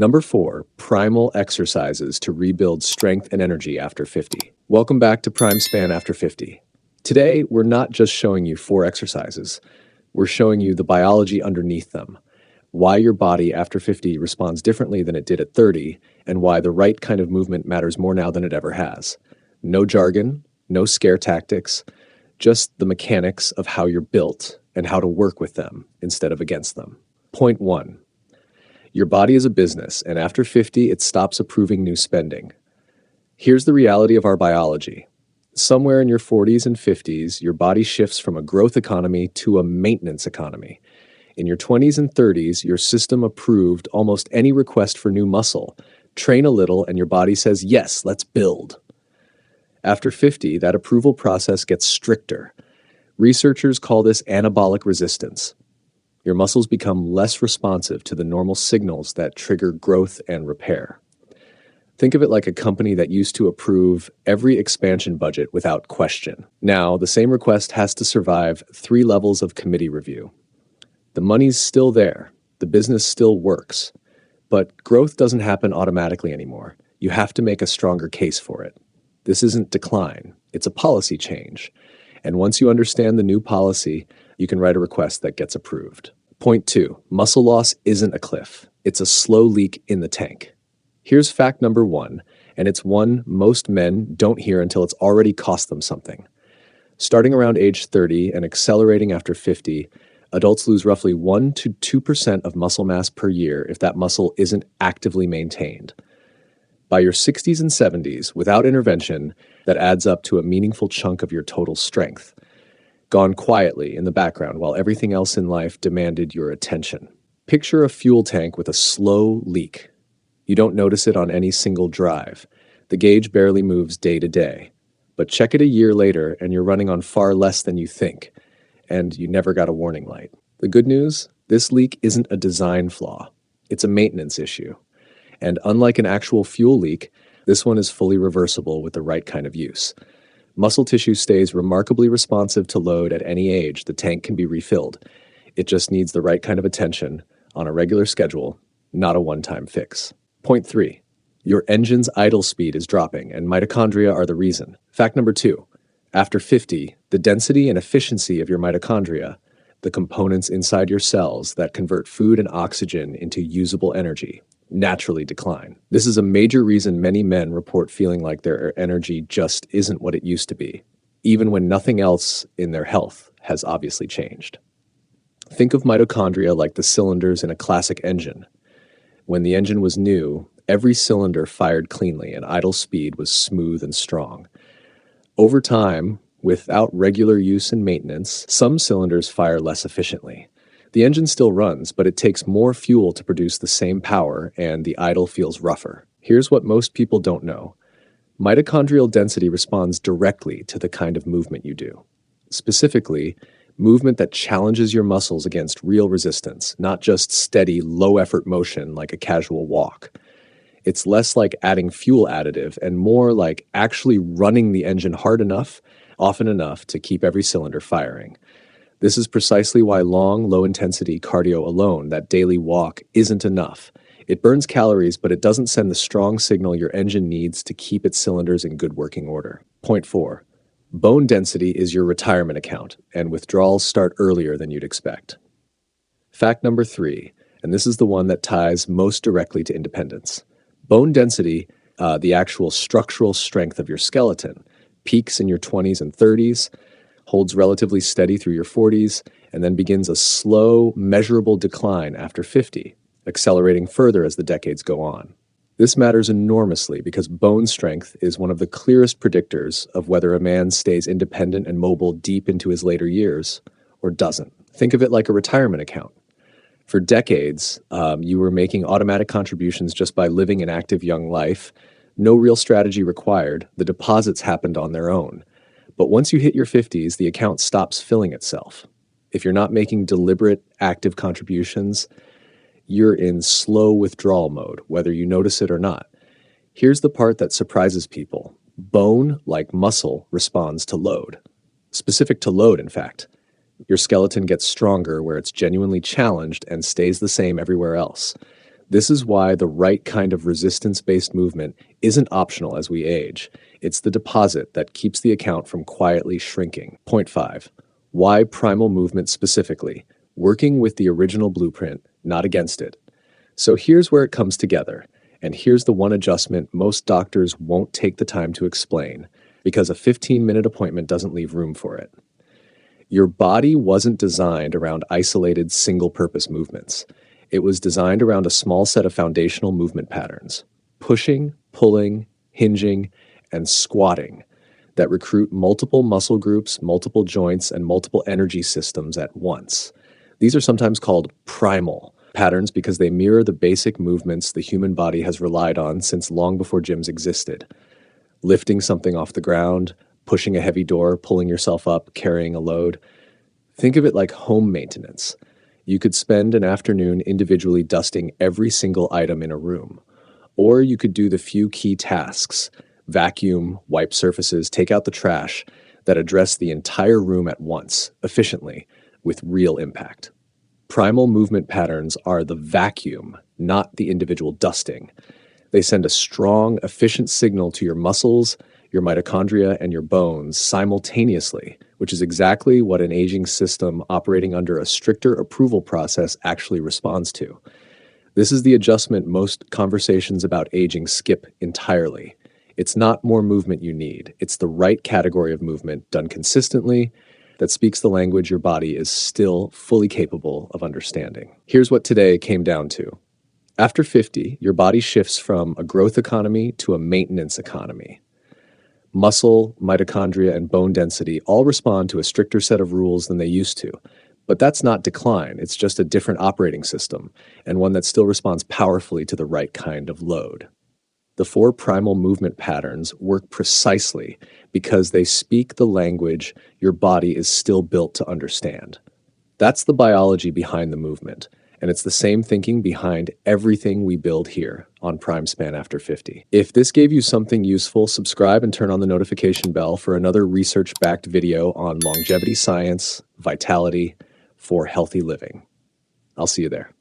Number 4, primal exercises to rebuild strength and energy after 50. Welcome back to Prime Span After 50. Today, we're not just showing you 4 exercises. We're showing you the biology underneath them, why your body after 50 responds differently than it did at 30, and why the right kind of movement matters more now than it ever has. No jargon, no scare tactics, just the mechanics of how you're built and how to work with them instead of against them. Point 1. Your body is a business, and after 50, it stops approving new spending. Here's the reality of our biology. Somewhere in your 40s and 50s, your body shifts from a growth economy to a maintenance economy. In your 20s and 30s, your system approved almost any request for new muscle. Train a little, and your body says, yes, let's build. After 50, that approval process gets stricter. Researchers call this anabolic resistance. Your muscles become less responsive to the normal signals that trigger growth and repair. Think of it like a company that used to approve every expansion budget without question. Now, the same request has to survive 3 levels of committee review. The money's still there, the business still works, but growth doesn't happen automatically anymore. You have to make a stronger case for it. This isn't decline, it's a policy change. And once you understand the new policy, you can write a request that gets approved. Point 2, muscle loss isn't a cliff. It's a slow leak in the tank. Here's fact number 1, and it's one most men don't hear until it's already cost them something. Starting around age 30 and accelerating after 50, adults lose roughly 1 to 2% of muscle mass per year if that muscle isn't actively maintained. By your 60s and 70s, without intervention, that adds up to a meaningful chunk of your total strength, gone quietly in the background while everything else in life demanded your attention. Picture a fuel tank with a slow leak. You don't notice it on any single drive. The gauge barely moves day to day. But check it a year later and you're running on far less than you think, and you never got a warning light. The good news? This leak isn't a design flaw. It's a maintenance issue. And unlike an actual fuel leak, this one is fully reversible with the right kind of use. Muscle tissue stays remarkably responsive to load at any age. The tank can be refilled. It just needs the right kind of attention on a regular schedule, not a one-time fix. Point 3. Your engine's idle speed is dropping, and mitochondria are the reason. Fact number 2. After 50, the density and efficiency of your mitochondria, the components inside your cells that convert food and oxygen into usable energy, naturally decline. This is a major reason many men report feeling like their energy just isn't what it used to be, even when nothing else in their health has obviously changed. Think of mitochondria like the cylinders in a classic engine. When the engine was new, every cylinder fired cleanly and idle speed was smooth and strong. Over time, without regular use and maintenance, some cylinders fire less efficiently. The engine still runs, but it takes more fuel to produce the same power, and the idle feels rougher. Here's what most people don't know. Mitochondrial density responds directly to the kind of movement you do. Specifically, movement that challenges your muscles against real resistance, not just steady, low-effort motion like a casual walk. It's less like adding fuel additive and more like actually running the engine hard enough, often enough to keep every cylinder firing. This is precisely why long, low-intensity cardio alone, that daily walk, isn't enough. It burns calories, but it doesn't send the strong signal your engine needs to keep its cylinders in good working order. Point 4. Bone density is your retirement account, and withdrawals start earlier than you'd expect. Fact number 3, and this is the one that ties most directly to independence. Bone density, the actual structural strength of your skeleton, peaks in your 20s and 30s, holds relatively steady through your 40s, and then begins a slow, measurable decline after 50, accelerating further as the decades go on. This matters enormously because bone strength is one of the clearest predictors of whether a man stays independent and mobile deep into his later years or doesn't. Think of it like a retirement account. For decades, you were making automatic contributions just by living an active young life. No real strategy required. The deposits happened on their own. But once you hit your 50s, the account stops filling itself. If you're not making deliberate, active contributions, you're in slow withdrawal mode, whether you notice it or not. Here's the part that surprises people. Bone, like muscle, responds to load. Specific to load, in fact. Your skeleton gets stronger where it's genuinely challenged and stays the same everywhere else. This is why the right kind of resistance-based movement isn't optional as we age. It's the deposit that keeps the account from quietly shrinking. Point 5. Why primal movement specifically? Working with the original blueprint, not against it. So here's where it comes together. And here's the one adjustment most doctors won't take the time to explain, because a 15-minute appointment doesn't leave room for it. Your body wasn't designed around isolated single-purpose movements. It was designed around a small set of foundational movement patterns: pushing, pulling, hinging, and squatting that recruit multiple muscle groups, multiple joints, and multiple energy systems at once. These are sometimes called primal patterns because they mirror the basic movements the human body has relied on since long before gyms existed. Lifting something off the ground, pushing a heavy door, pulling yourself up, carrying a load. Think of it like home maintenance. You could spend an afternoon individually dusting every single item in a room. Or you could do the few key tasks: vacuum, wipe surfaces, take out the trash, that address the entire room at once, efficiently, with real impact. Primal movement patterns are the vacuum, not the individual dusting. They send a strong, efficient signal to your muscles, your mitochondria, and your bones simultaneously, which is exactly what an aging system operating under a stricter approval process actually responds to. This is the adjustment most conversations about aging skip entirely. It's not more movement you need. It's the right category of movement done consistently that speaks the language your body is still fully capable of understanding. Here's what today came down to. After 50, your body shifts from a growth economy to a maintenance economy. Muscle, mitochondria, and bone density all respond to a stricter set of rules than they used to. But that's not decline, it's just a different operating system, and one that still responds powerfully to the right kind of load. The 4 primal movement patterns work precisely because they speak the language your body is still built to understand. That's the biology behind the movement, and it's the same thinking behind everything we build here on Prime Span After 50. If this gave you something useful, subscribe and turn on the notification bell for another research-backed video on longevity science, vitality, for healthy living. I'll see you there.